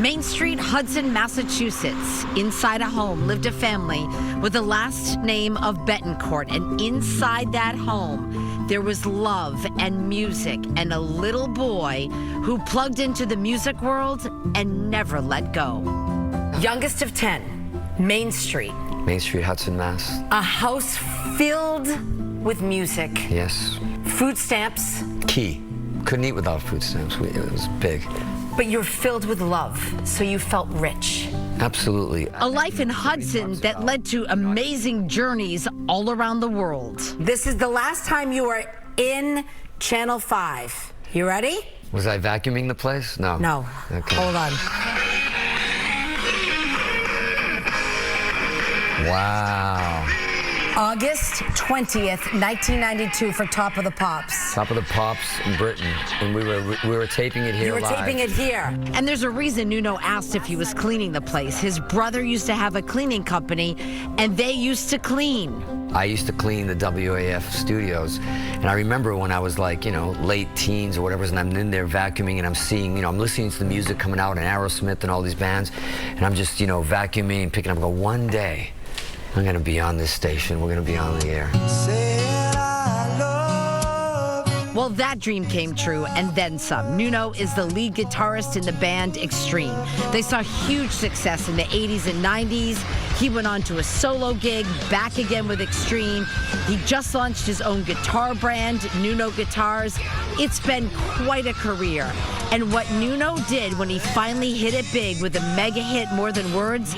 Main Street, Hudson, Massachusetts. Inside a home lived a family with the last name of Betancourt. And inside that home, there was love and music and a little boy who plugged into the music world and never let go. Youngest of 10, Main Street. Main Street, Hudson, Mass. A house filled with music. Yes. Food stamps. Key. Couldn't eat without food stamps. It was big. But you're filled with love, so you felt rich. Absolutely. A life in Hudson that led to amazing journeys all around the world. This is the last time you are in Channel 5. You ready? Was I vacuuming the place? No. No. Okay. Hold on. Wow. August 20th, 1992 for Top of the Pops. Top of the Pops in Britain, and we were taping it here. You were live. taping it here. And there's a reason Nuno asked if he was cleaning the place. His brother used to have a cleaning company, and they used to clean. I used to clean the WAF studios, and I remember when I was like, late teens or whatever, and I'm in there vacuuming, and I'm seeing, I'm listening to the music coming out, and Aerosmith and all these bands, and I'm just, vacuuming, picking up, one day, I'm going to be on this station. We're going to be on the air. Well, that dream came true, and then some. Nuno is the lead guitarist in the band Extreme. They saw huge success in the 80s and 90s. He went on to a solo gig, back again with Extreme. He just launched his own guitar brand, Nuno Guitars. It's been quite a career. And what Nuno did when he finally hit it big with a mega hit, More Than Words,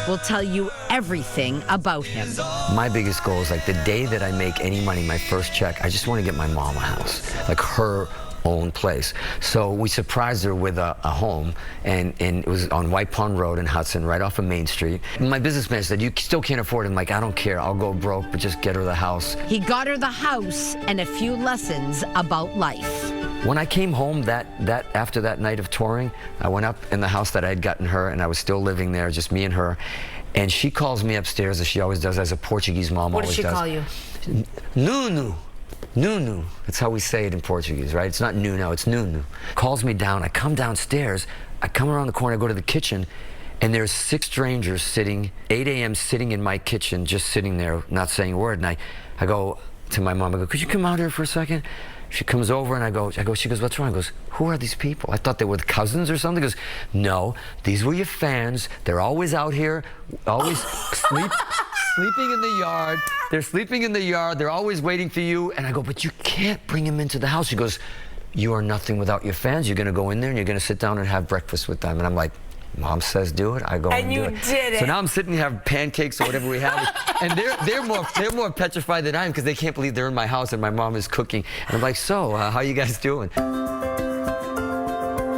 will tell you everything about him. My biggest goal is like the day that I make any money, my first check, I just want to get my mom a house, like her own place. So we surprised her with a home, and it was on White Pond Road in Hudson, right off of Main Street. My businessman said, "You still can't afford it." I'm like, "I don't care, I'll go broke, but just get her the house." He got her the house and a few lessons about life. When I came home after that night of touring, I went up in the house that I had gotten her, and I was still living there, just me and her. And she calls me upstairs, as she always does, as a Portuguese mom always does. What did she call you? Nuno. Nuno. That's how we say it in Portuguese, right? It's not Nuno, it's Nuno. Calls me down. I come downstairs. I come around the corner. I go to the kitchen, and there's 6 strangers sitting, 8 a.m. sitting in my kitchen, just sitting there, not saying a word. And I go to my mom. I go, "Could you come out here for a second?" She comes over, and I go, she goes, "What's wrong?" I goes, "Who are these people? I thought they were cousins or something." She goes, "No, these were your fans. They're always out here, always sleeping in the yard. They're sleeping in the yard. They're always waiting for you." And I go, "But you can't bring them into the house." She goes, "You are nothing without your fans. You're going to go in there, and you're going to sit down and have breakfast with them." And I'm like, "Mom says do it, I go and do it." And you did it. So now I'm sitting and have pancakes or whatever we have, and they're more petrified than I am, because they can't believe they're in my house and my mom is cooking. And I'm like, "So, how you guys doing?"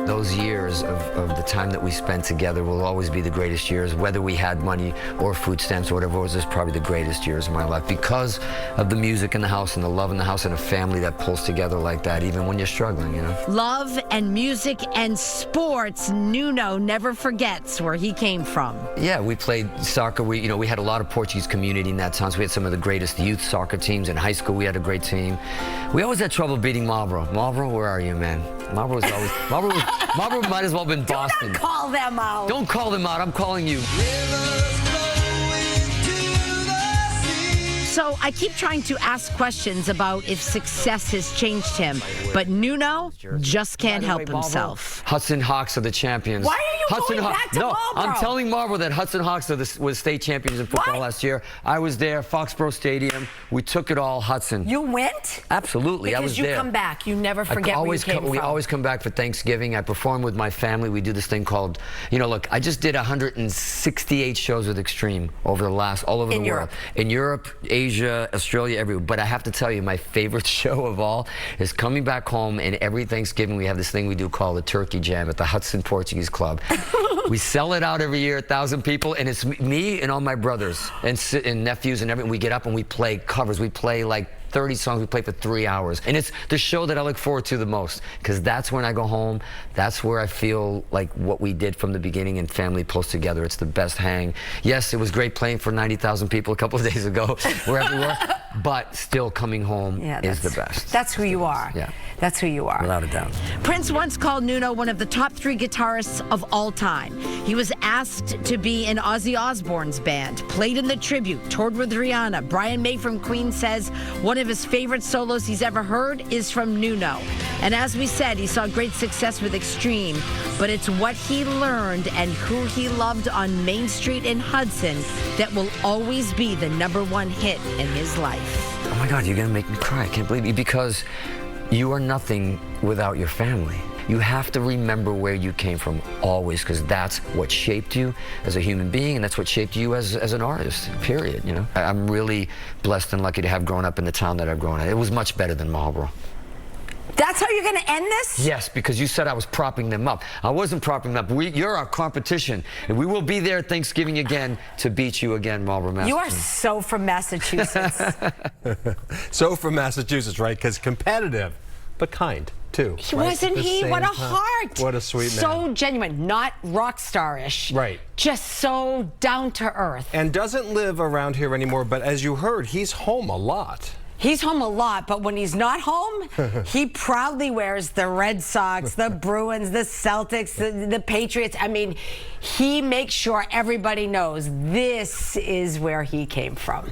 Those years of the time that we spent together will always be the greatest years, whether we had money or food stamps or whatever. It was just probably the greatest years of my life, because of the music in the house and the love in the house and a family that pulls together like that, even when you're struggling, Love and music and sports. Nuno never forgets where he came from. Yeah, we played soccer. We had a lot of Portuguese community in that town, so we had some of the greatest youth soccer teams. In high school, we had a great team. We always had trouble beating Marlboro. Marlboro, where are you, man? Marlboro might as well have been Boston. Don't call them out. Don't call them out. I'm calling you. So I keep trying to ask questions about if success has changed him, but Nuno just can't help himself. Hudson Hawks are the champions. Why are you going back to Marlboro? I'm telling Marlboro that Hudson Hawks was state champions in football last year. I was there, Foxborough Stadium. We took it all, Hudson. You went? Absolutely, I was there. Because you come back. You never forget where you came from. We always come back for Thanksgiving. I perform with my family. We do this thing called, look, I just did 168 shows with Extreme all over the world. In Europe, Asia, Australia, everywhere. But I have to tell you, my favorite show of all is coming back home, and every Thanksgiving we have this thing we do called the Turkey Jam at the Hudson Portuguese Club. We sell it out every year, 1,000 people, and it's me and all my brothers and nephews and everything. We get up and we play covers. We play like 30 songs. We play for 3 hours. And it's the show that I look forward to the most, because that's when I go home. That's where I feel like what we did from the beginning and family pulls together. It's the best hang. Yes, it was great playing for 90,000 people a couple of days ago, wherever we were. but still coming home is the best. That's who you are. Yeah. That's who you are. Without a doubt. Prince once called Nuno one of the top 3 guitarists of all time. He was asked to be in Ozzy Osbourne's band, played in the tribute, toured with Rihanna. Brian May from Queen says one of his favorite solos he's ever heard is from Nuno. And as we said, he saw great success with Extreme, but it's what he learned and who he loved on Main Street in Hudson that will always be the #1 hit in his life. Oh my God, you're gonna make me cry. I can't believe you, because you are nothing without your family. You have to remember where you came from always, because that's what shaped you as a human being, and that's what shaped you as an artist, period, you know? I'm really blessed and lucky to have grown up in the town that I've grown up. It was much better than Marlboro. That's how you're going to end this? Yes, because you said I was propping them up. I wasn't propping them up. You're our competition, and we will be there Thanksgiving again to beat you again, Marlboro, Massachusetts. You are so from Massachusetts. So from Massachusetts, right? Because competitive, but kind, too. Wasn't he? What a heart. What a sweet man. So genuine, not rock star-ish. Right. Just so down to earth. And doesn't live around here anymore, but as you heard, he's home a lot. He's home a lot, but when he's not home, he proudly wears the Red Sox, the Bruins, the Celtics, the Patriots. I mean, he makes sure everybody knows this is where he came from.